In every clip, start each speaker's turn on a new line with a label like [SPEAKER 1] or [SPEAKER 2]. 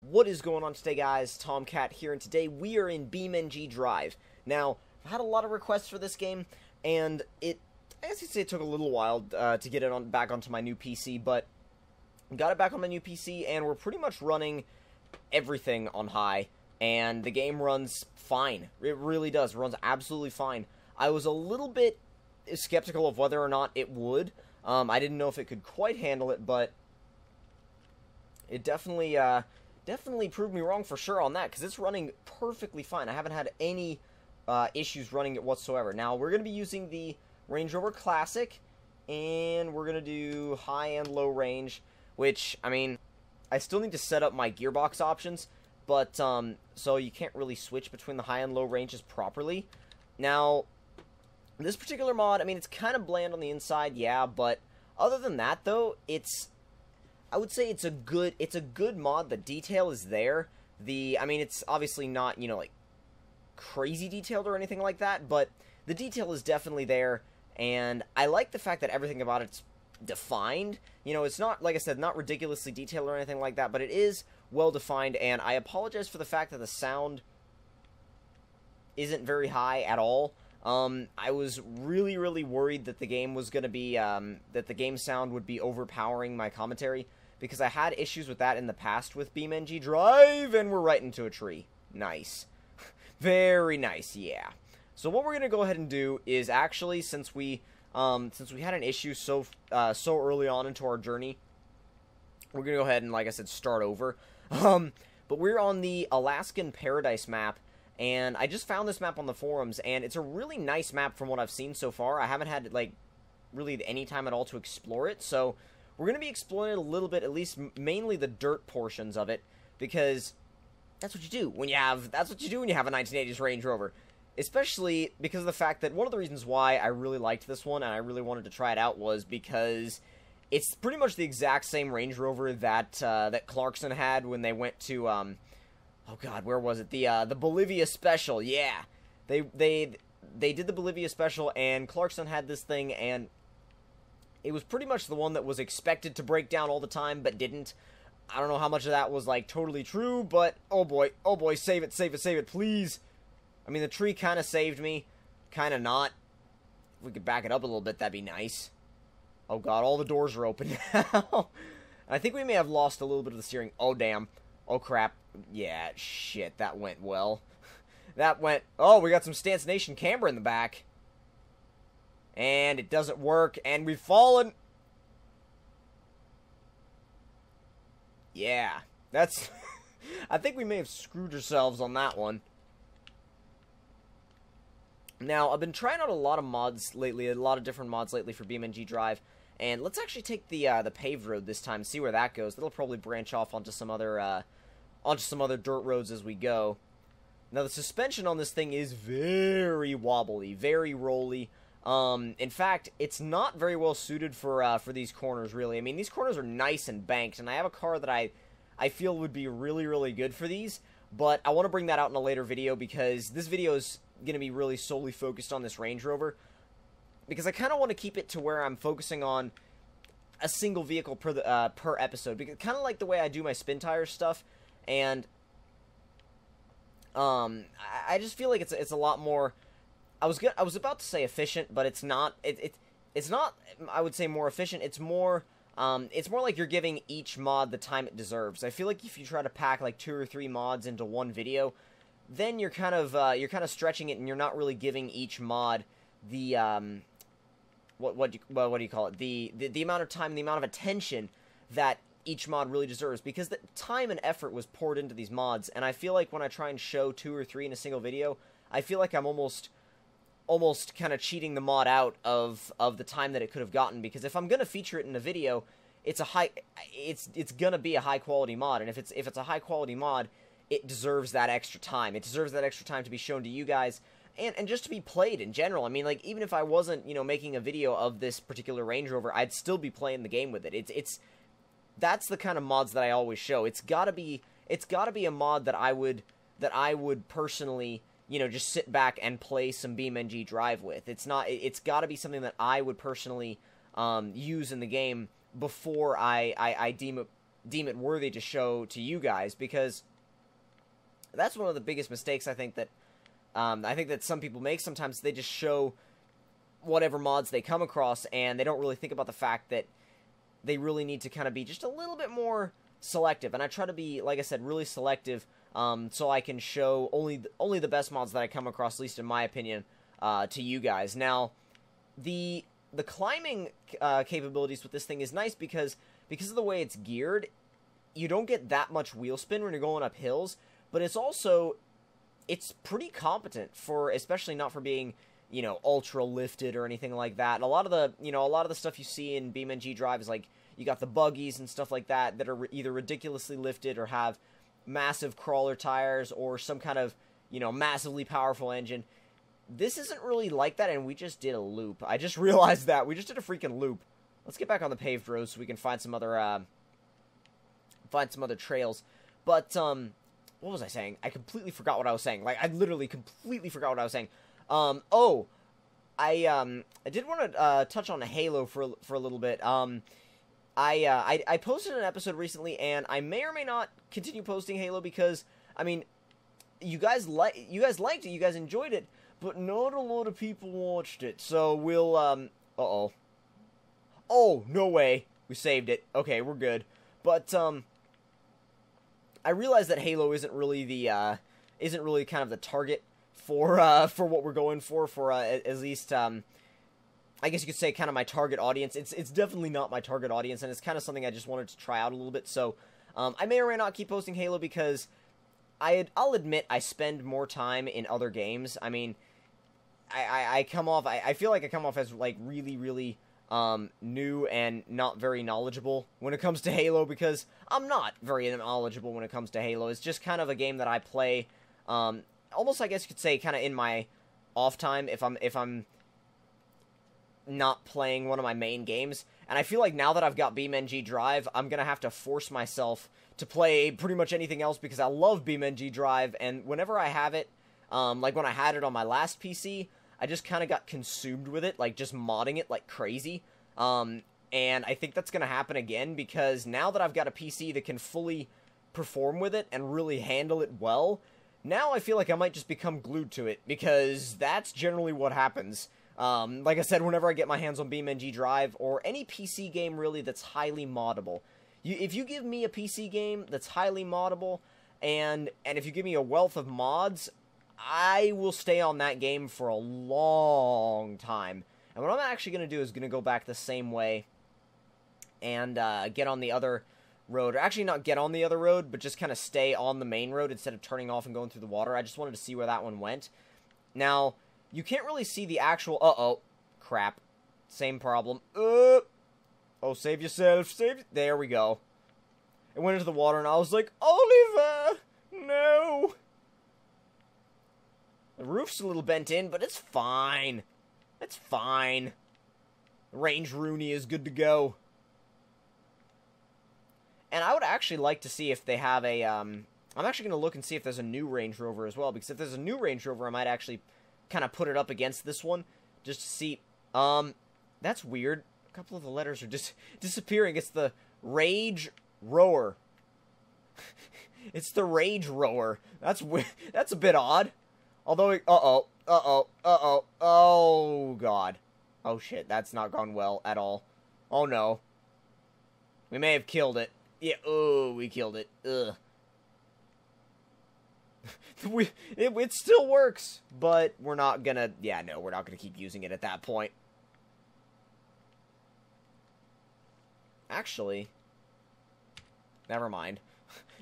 [SPEAKER 1] What is going on today, guys? Tomcat here, and today we are in BeamNG.drive. Now, I've had a lot of requests for this game, and I guess you'd say it took a little while to get it back onto my new PC, but got it back on my new PC, and we're pretty much running everything on high, and the game runs fine. It really does. It runs absolutely fine. I was a little bit skeptical of whether or not it would. I didn't know if it could quite handle it, but it definitely proved me wrong for sure on that, because it's running perfectly fine. I haven't had any issues running it whatsoever. Now, we're going to be using the Range Rover Classic, and we're going to do high and low range, which, I mean, I still need to set up my gearbox options, but, so you can't really switch between the high and low ranges properly. Now, this particular mod, I mean, it's kind of bland on the inside, yeah, but other than that, though, I would say it's a good mod. The detail is there. I mean, it's obviously not, you know, like, crazy detailed or anything like that, but the detail is definitely there, and I like the fact that everything about it's defined. You know, it's not, like I said, not ridiculously detailed or anything like that, but it is well defined, and I apologize for the fact that the sound isn't very high at all. I was really worried that the game was going to be, that the game sound would be overpowering my commentary, because I had issues with that in the past with BeamNG.drive, and we're right into a tree. Nice. Very nice, yeah. So what we're going to go ahead and do is actually, since we had an issue so early on into our journey, we're going to go ahead and, like I said, start over. But we're on the Alaskan Paradise map, and I just found this map on the forums, and it's a really nice map from what I've seen so far. I haven't had, like, really any time at all to explore it, so we're going to be exploring it a little bit, at least mainly the dirt portions of it, because that's what you do when you have a 1980s Range Rover. Especially because of the fact that one of the reasons why I really liked this one and I really wanted to try it out was because it's pretty much the exact same Range Rover that that Clarkson had when they went to oh god, where was it? The Bolivia special. Yeah. They did the Bolivia special, and Clarkson had this thing, and it was pretty much the one that was expected to break down all the time but didn't. I don't know how much of that was like totally true, but oh boy, save it, please. I mean, the tree kind of saved me, kind of not. If we could back it up a little bit, that'd be nice. Oh god, all the doors are open now. I think we may have lost a little bit of the steering. Oh damn. Oh crap. Yeah, shit, that went well. Oh, we got some Stance Nation camber in the back. And it doesn't work, and we've fallen. Yeah, that's... I think we may have screwed ourselves on that one. Now, I've been trying out a lot of mods lately, a lot of different mods lately for BeamNG.drive, and let's actually take the paved road this time, see where that goes. That'll probably branch off onto some other dirt roads as we go. Now, the suspension on this thing is very wobbly, very rolly. In fact, it's not very well suited for these corners, really. I mean, these corners are nice and banked, and I have a car that I feel would be really good for these, but I want to bring that out in a later video, because this video is going to be really solely focused on this Range Rover, because I kind of want to keep it to where I'm focusing on a single vehicle per episode, because kind of like the way I do my spin tire stuff, and I just feel like it's a lot more. I was about to say efficient, but it's not. It's not. I would say more efficient. It's more like you're giving each mod the time it deserves. I feel like if you try to pack like 2 or 3 mods into one video, then you're kind of stretching it, and you're not really giving each mod the what do you call it? The amount of time, the amount of attention that each mod really deserves, because the time and effort was poured into these mods, and I feel like when I try and show 2 or 3 in a single video, I feel like I'm almost kind of cheating the mod out of the time that it could have gotten, because if I'm gonna feature it in a video, it's gonna be a high quality mod, and if it's a high quality mod, it deserves that extra time. It deserves that extra time to be shown to you guys, and just to be played in general. I mean, like, even if I wasn't, you know, making a video of this particular Range Rover, I'd still be playing the game with it. That's the kind of mods that I always show. It's gotta be a mod that I would personally, you know, just sit back and play some BeamNG.drive with. It's gotta be something that I would personally use in the game before I deem it deem it worthy to show to you guys, because that's one of the biggest mistakes I think that some people make. Sometimes they just show whatever mods they come across, and they don't really think about the fact that they really need to kind of be just a little bit more selective. And I try to be, like I said, really selective, so I can show only the best mods that I come across, at least in my opinion, to you guys. Now, the climbing capabilities with this thing is nice because of the way it's geared. You don't get that much wheel spin when you're going up hills, but it's pretty competent for, especially not for being, you know, ultra lifted or anything like that. And a lot of the stuff you see in BeamNG.drive is like, you got the buggies and stuff like that are either ridiculously lifted or have massive crawler tires or some kind of, you know, massively powerful engine. This isn't really like that, and we just did a loop. I just realized that. We just did a freaking loop. Let's get back on the paved road so we can find some other trails. But, what was I saying? I completely forgot what I was saying. Like, I literally completely forgot what I was saying. I did want to touch on Halo for a little bit. I posted an episode recently, and I may or may not continue posting Halo because, I mean, you guys liked it, you guys enjoyed it, but not a lot of people watched it. So we'll oh, no way. We saved it. Okay, we're good. But I realize that Halo isn't really kind of the target for what we're going for at least I guess you could say kind of my target audience. It's definitely not my target audience, and it's kind of something I just wanted to try out a little bit. So I may or may not keep posting Halo because I'll admit I spend more time in other games. I mean, I feel like I come off as like really, really new and not very knowledgeable when it comes to Halo, because I'm not very knowledgeable when it comes to Halo. It's just kind of a game that I play, almost, I guess you could say, kind of in my off time if I'm not playing one of my main games. And I feel like now that I've got BeamNG.drive, I'm gonna have to force myself to play pretty much anything else because I love BeamNG.drive, and whenever I have it, like when I had it on my last PC, I just kind of got consumed with it, like just modding it like crazy. And I think that's gonna happen again because now that I've got a PC that can fully perform with it and really handle it well, now I feel like I might just become glued to it, because that's generally what happens. Like I said, whenever I get my hands on BeamNG.drive, or any PC game really that's highly moddable. If you give me a PC game that's highly moddable, and if you give me a wealth of mods, I will stay on that game for a long time. And what I'm actually going to do is going to go back the same way and get on the other road. Or actually not get on the other road, but just kind of stay on the main road instead of turning off and going through the water. I just wanted to see where that one went. Now, you can't really see the actual... Uh-oh. Crap. Same problem. Oh, save yourself. There we go. It went into the water, and I was like, Oliver! No! The roof's a little bent in, but it's fine. It's fine. Range Rooney is good to go. And I would actually like to see if they have a... I'm actually going to look and see if there's a new Range Rover as well, because if there's a new Range Rover, I might actually kind of put it up against this one, just to see. That's weird. A couple of the letters are just disappearing. It's the Rage Rower. It's the Rage Rower. That's a bit odd. Although, oh god. Oh shit, that's not gone well at all. Oh no. We may have killed it. Yeah, oh, we killed it. Ugh. It still works, but we're not gonna... Yeah, no, we're not gonna keep using it at that point. Actually... Never mind.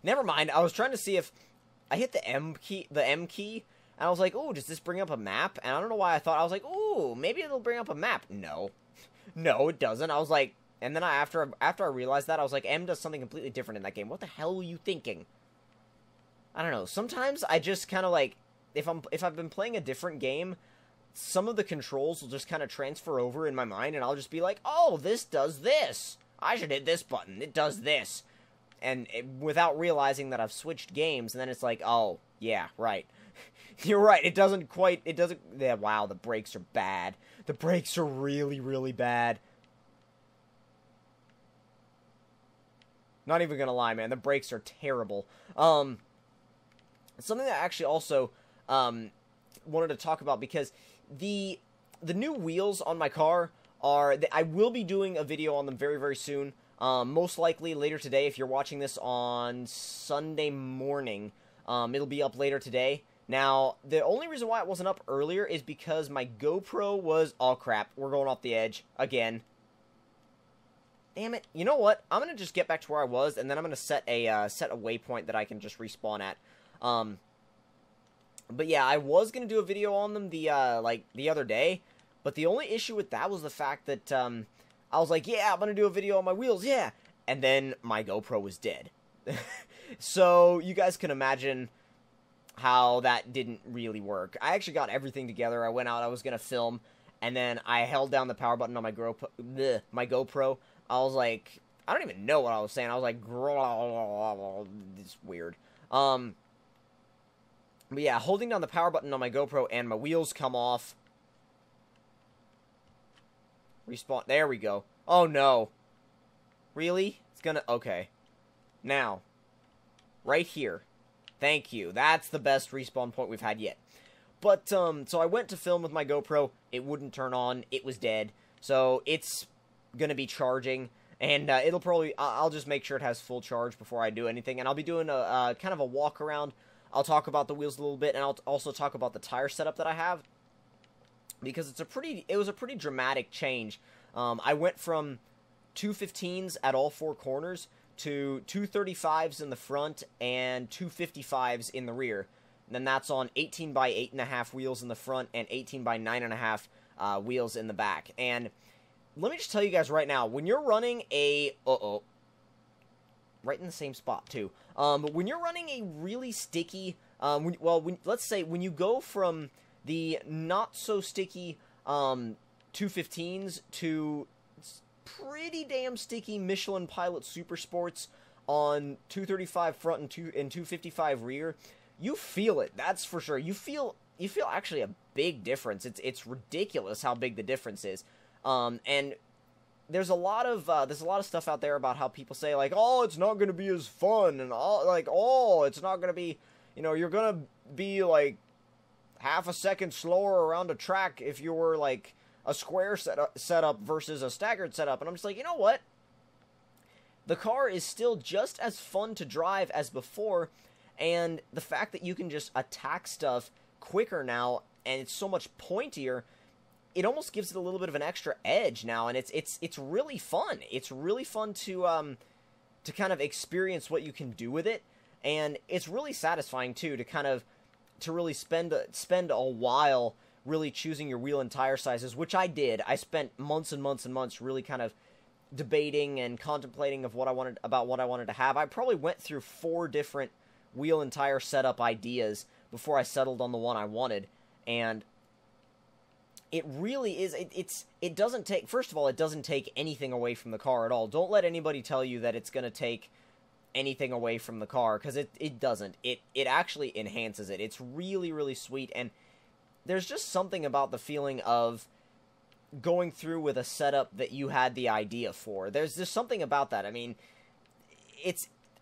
[SPEAKER 1] Never mind, I was trying to see if... I hit the M key, and I was like, ooh, does this bring up a map? And I don't know why I thought... I was like, ooh, maybe it'll bring up a map. No. No, it doesn't. I was like... And then after I realized that, I was like, M does something completely different in that game. What the hell were you thinking? I don't know, sometimes I just kind of like, if I've been playing a different game, some of the controls will just kind of transfer over in my mind, and I'll just be like, oh, this does this. I should hit this button. It does this. And without realizing that I've switched games, and then it's like, oh, yeah, right. You're right, yeah, wow, the brakes are bad. The brakes are really, really bad. Not even gonna lie, man. The brakes are terrible. Something that I actually also wanted to talk about, because the new wheels on my car are... I will be doing a video on them very, very soon. Most likely later today. If you're watching this on Sunday morning, it'll be up later today. Now, the only reason why it wasn't up earlier is because my GoPro was... Oh, crap. We're going off the edge again. Damn it. You know what? I'm going to just get back to where I was, and then I'm going to set a waypoint that I can just respawn at. But yeah, I was going to do a video on them the other day, but the only issue with that was the fact that, I was like, yeah, I'm going to do a video on my wheels, yeah! And then my GoPro was dead. So, you guys can imagine how that didn't really work. I actually got everything together. I went out, I was going to film, and then I held down the power button on my GoPro. I was like, I don't even know what I was saying. I was like, it's weird. But yeah, holding down the power button on my GoPro and my wheels come off. Respawn. There we go. Oh no. Really? It's gonna... Okay. Now. Right here. Thank you. That's the best respawn point we've had yet. But, so I went to film with my GoPro. It wouldn't turn on. It was dead. So, it's gonna be charging. And, it'll probably... I'll just make sure it has full charge before I do anything. And I'll be doing a kind of a walk around. I'll talk about the wheels a little bit. And I'll also talk about the tire setup that I have. Because it was a pretty dramatic change. I went from 215s at all four corners to 235s in the front and 255s in the rear. And then that's on 18 by 8.5 wheels in the front and 18 by 9.5 wheels in the back. And let me just tell you guys right now, when you're running a... right in the same spot, too. But when you're running a really sticky... let's say when you go from the not-so-sticky 215s to pretty damn sticky Michelin Pilot Super Sports on 235 front and 255 rear, you feel it. That's for sure. You feel actually a big difference. It's ridiculous how big the difference is. And there's a lot of stuff out there about how people say, like, oh, it's not going to be as fun, and oh, it's not going to be, you're going to be like half a second slower around a track if you were like a square setup versus a staggered setup. And I'm just like, you know what? The car is still just as fun to drive as before, and the fact that you can just attack stuff quicker now, and it's so much pointier, it almost gives it a little bit of an extra edge now, and it's really fun. It's really fun to kind of experience what you can do with it, and it's really satisfying too to really spend a while really choosing your wheel and tire sizes, which I did. I spent months and months and months really kind of debating and contemplating about what I wanted to have. I probably went through 4 different wheel and tire setup ideas before I settled on the one I wanted, and it really is, it doesn't take, first of all, it doesn't take anything away from the car at all. Don't let anybody tell you that it's going to take anything away from the car, because it doesn't. It actually enhances it. It's really, really sweet, and there's just something about the feeling of going through with a setup that you had the idea for. There's just something about that. I mean,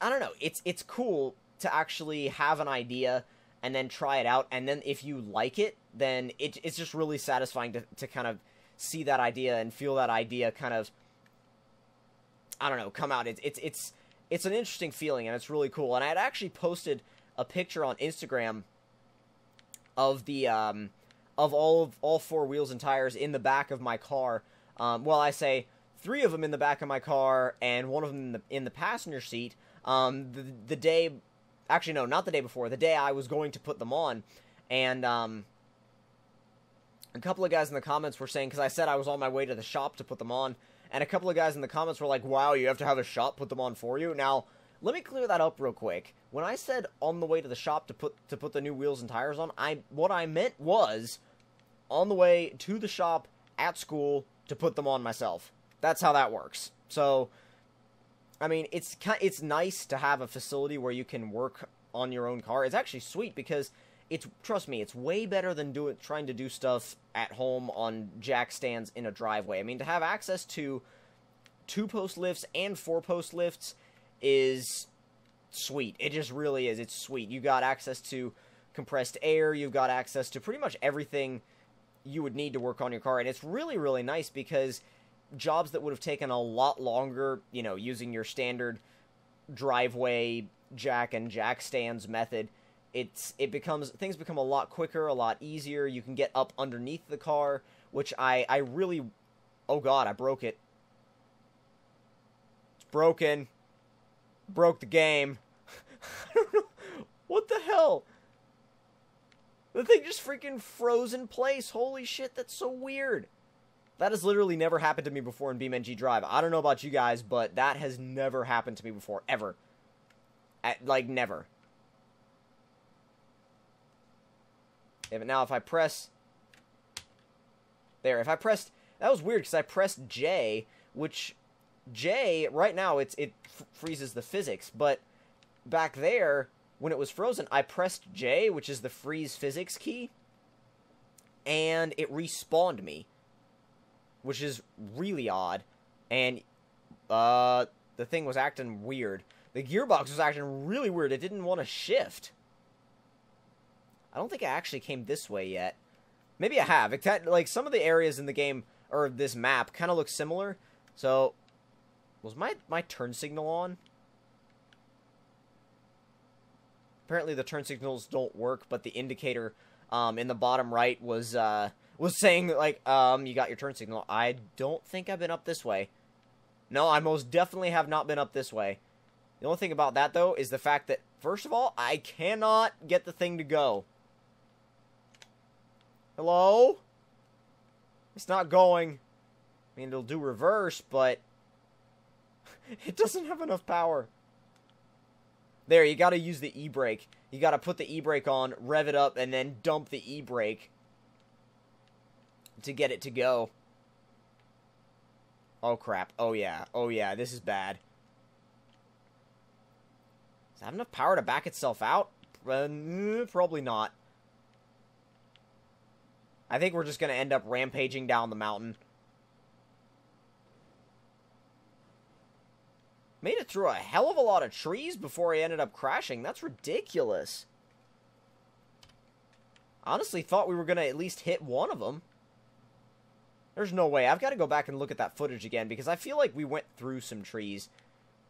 [SPEAKER 1] I don't know, it's cool to actually have an idea and then try it out, and then if you like it, then it's just really satisfying to kind of see that idea and feel that idea kind of, I don't know, come out. It's an interesting feeling, and it's really cool. And I had actually posted a picture on Instagram of the of all 4 wheels and tires in the back of my car. Well, I say 3 of them in the back of my car and 1 of them in the passenger seat. The day, actually no, not the day before, the day I was going to put them on, and a couple of guys in the comments were saying, because I said I was on my way to the shop to put them on, and a couple of guys in the comments were like, wow, you have to have a shop put them on for you? Now, let me clear that up real quick. When I said on the way to the shop to put the new wheels and tires on, what I meant was on the way to the shop at school to put them on myself. That's how that works. So, I mean, it's nice to have a facility where you can work on your own car. It's actually sweet because trust me, it's way better than trying to do stuff at home on jack stands in a driveway. I mean, to have access to 2-post lifts and 4-post lifts is sweet. It just really is. It's sweet. You got access to compressed air. You've got access to pretty much everything you would need to work on your car. And it's really, really nice because jobs that would have taken a lot longer, you know, using your standard driveway jack and jack stands method, things become a lot quicker, a lot easier. You can get up underneath the car, which I really, oh god, I broke it. It's broken. Broke the game. I don't know. What the hell? The thing just freaking froze in place. Holy shit, that's so weird. That has literally never happened to me before in BeamNG.drive. I don't know about you guys, but that has never happened to me before, ever. Like, never. Yeah, but now if I press... There, if I pressed... That was weird, because I pressed J, which... J, right now, it freezes the physics, but back there, when it was frozen, I pressed J, which is the freeze physics key, and it respawned me, which is really odd, and the thing was acting weird. The gearbox was acting really weird. It didn't want to shift. I don't think I actually came this way yet. Maybe I have. Like, some of the areas in the game, or this map, kind of look similar, so... Was my turn signal on? Apparently the turn signals don't work, but the indicator in the bottom right was saying, like, you got your turn signal. I don't think I've been up this way. No, I most definitely have not been up this way. The only thing about that, though, is the fact that, first of all, I cannot get the thing to go. Hello? It's not going. I mean, it'll do reverse, but... It doesn't have enough power. There, you gotta use the e-brake. You gotta put the e-brake on, rev it up, and then dump the e-brake to get it to go. Oh, crap. Oh, yeah. Oh, yeah. This is bad. Does it have enough power to back itself out? Probably not. I think we're just gonna end up rampaging down the mountain. Made it through a hell of a lot of trees before I ended up crashing. That's ridiculous. Honestly thought we were going to at least hit one of them. There's no way. I've got to go back and look at that footage again because I feel like we went through some trees.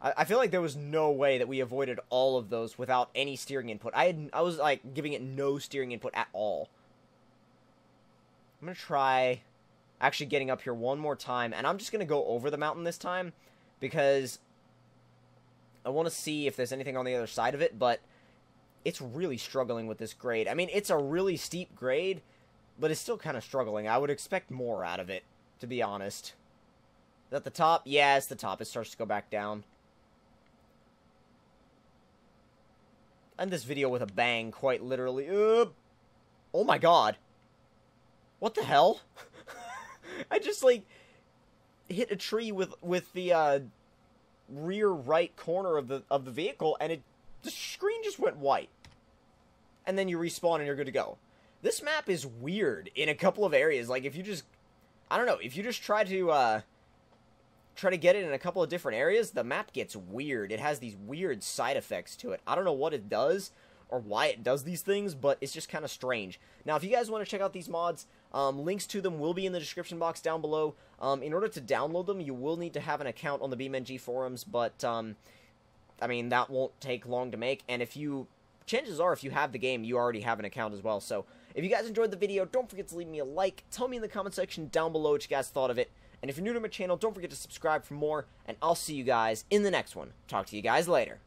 [SPEAKER 1] I feel like there was no way that we avoided all of those without any steering input. I was like giving it no steering input at all. I'm going to try actually getting up here one more time. And I'm just going to go over the mountain this time because... I want to see if there's anything on the other side of it, but it's really struggling with this grade. I mean, it's a really steep grade, but it's still kind of struggling. I would expect more out of it, to be honest. Is that the top? Yeah, it's the top. It starts to go back down. End this video with a bang, quite literally. Oh my god. What the hell? I just, like, hit a tree with the, rear right corner of the vehicle, and the screen just went white. And then you respawn and you're good to go. This map is weird in a couple of areas. Like, if you just... I don't know. If you just try to get it in a couple of different areas, the map gets weird. It has these weird side effects to it. I don't know what it does or why it does these things, but it's just kind of strange. Now, if you guys want to check out these mods, links to them will be in the description box down below. In order to download them, you will need to have an account on the BeamNG forums, but, I mean, that won't take long to make, and chances are, if you have the game, you already have an account as well. So, if you guys enjoyed the video, don't forget to leave me a like, tell me in the comment section down below what you guys thought of it, and if you're new to my channel, don't forget to subscribe for more, and I'll see you guys in the next one. Talk to you guys later.